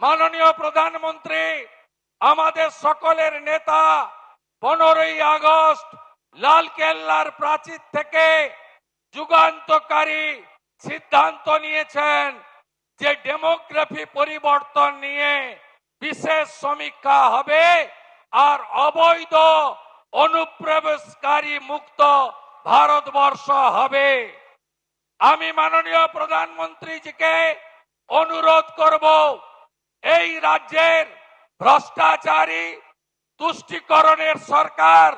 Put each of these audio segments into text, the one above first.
মাননীয় প্রধানমন্ত্রী আমাদের সকলের নেতা 15ই আগস্ট লালকেল্লার প্রাচীর থেকে যুগান্তকারী সিদ্ধান্ত নিয়েছেন যে ডেমোগ্রাফি পরিবর্তন নিয়ে বিশেষ সমীক্ষা হবে আর অবৈধ অনুপ্রবেশকারী মুক্ত ভারতবর্ষ হবে। আমি মাননীয় প্রধানমন্ত্রীজিকে অনুরোধ করব, এই রাজ্যের ভ্রষ্টাচারী তুষ্টিকরণের সরকার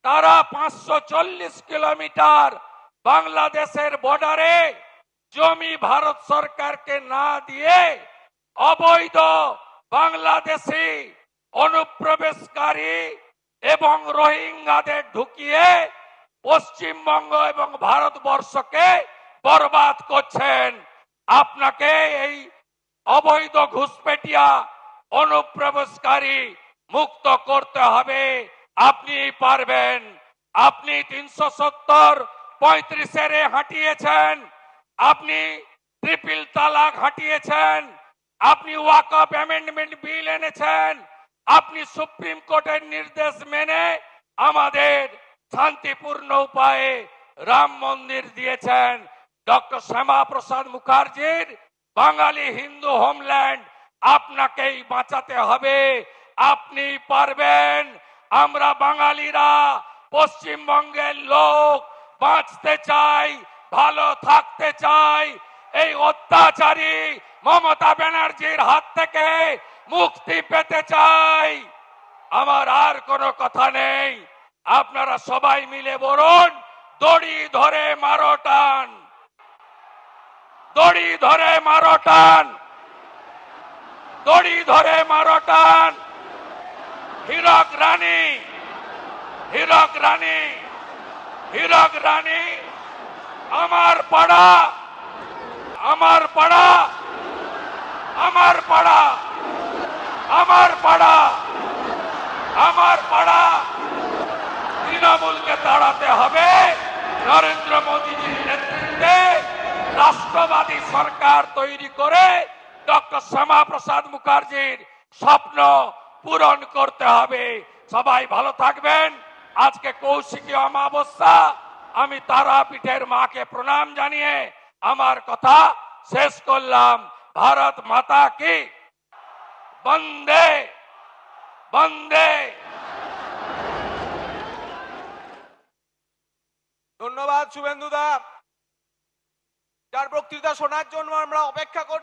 তারা 540 কিলোমিটার বাংলাদেশের বর্ডারে জমি ভারত সরকারকে না দিয়ে অবৈধ বাংলাদেশি অনুপ্রবেশকারী এবং রোহিঙ্গাদের ঢুকিয়ে পশ্চিমবঙ্গ এবং ভারতবর্ষকে বরবাদ করছেন। আপনাকে এই অবৈধ ঘুষপেটিয়া অনুপ্রবেশকারী মুক্ত করতে হবে। আপনি পারবেন। আপনি 370 35 হাঁটিয়েছেন, আপনি ট্রিপল তালাক হাঁটিয়েছেন, আপনি ওয়াকফ অ্যামেন্ডমেন্ট বিল এনেছেন, আপনি সুপ্রিম কোর্টের নির্দেশ মেনে আমাদের শান্তিপূর্ণ উপায়ে রাম মন্দির দিয়েছেন। ডক্টর শ্যামা প্রসাদ মুখার্জির বাঙালি হিন্দু হোমল্যান্ড আপনাকেই বাঁচাতে হবে। আপনি পারবেন। আমরা বাঙালিরা পশ্চিমবঙ্গের লোক বাঁচতে চাই, ভালো থাকতে চাই। এই অত্যাচারী মমতা ব্যানার্জির হাত থেকে মুক্তি পেতে চাই। আমার আর কোনো কথা নেই। আপনারা সবাই মিলে বলুন, দড়ি ধরে মারো টান, দড়ি ধরে মারো টান, দড়ি ধরে মারো টান। হীরক রানী, হীরক রানী, হীরক রানী আমার পাড়া, আমার পাড়া, আমার পাড়া, আমার পাড়া, আমার পাড়া। তৃণমূলকে তাড়াতে হবে। নরেন্দ্র মোদীজির নেতৃত্বে রাষ্ট্রবাদী সরকার তৈরি করে ডক্টর শ্যামা প্রসাদ মুখার্জির স্বপ্ন পূরণ করতে হবে। সবাই ভালো থাকবেন। আজকে কৌশিকী অমাবস্যা। আমি তারাপীঠের মাকে প্রণাম জানিয়ে আমার কথা শেষ করলাম। ভারত মাতা কি বন্দে বন্দে। ধন্যবাদ শুভেন্দুদা, যার বক্তৃতা শোনার জন্য আমরা অপেক্ষা করছি।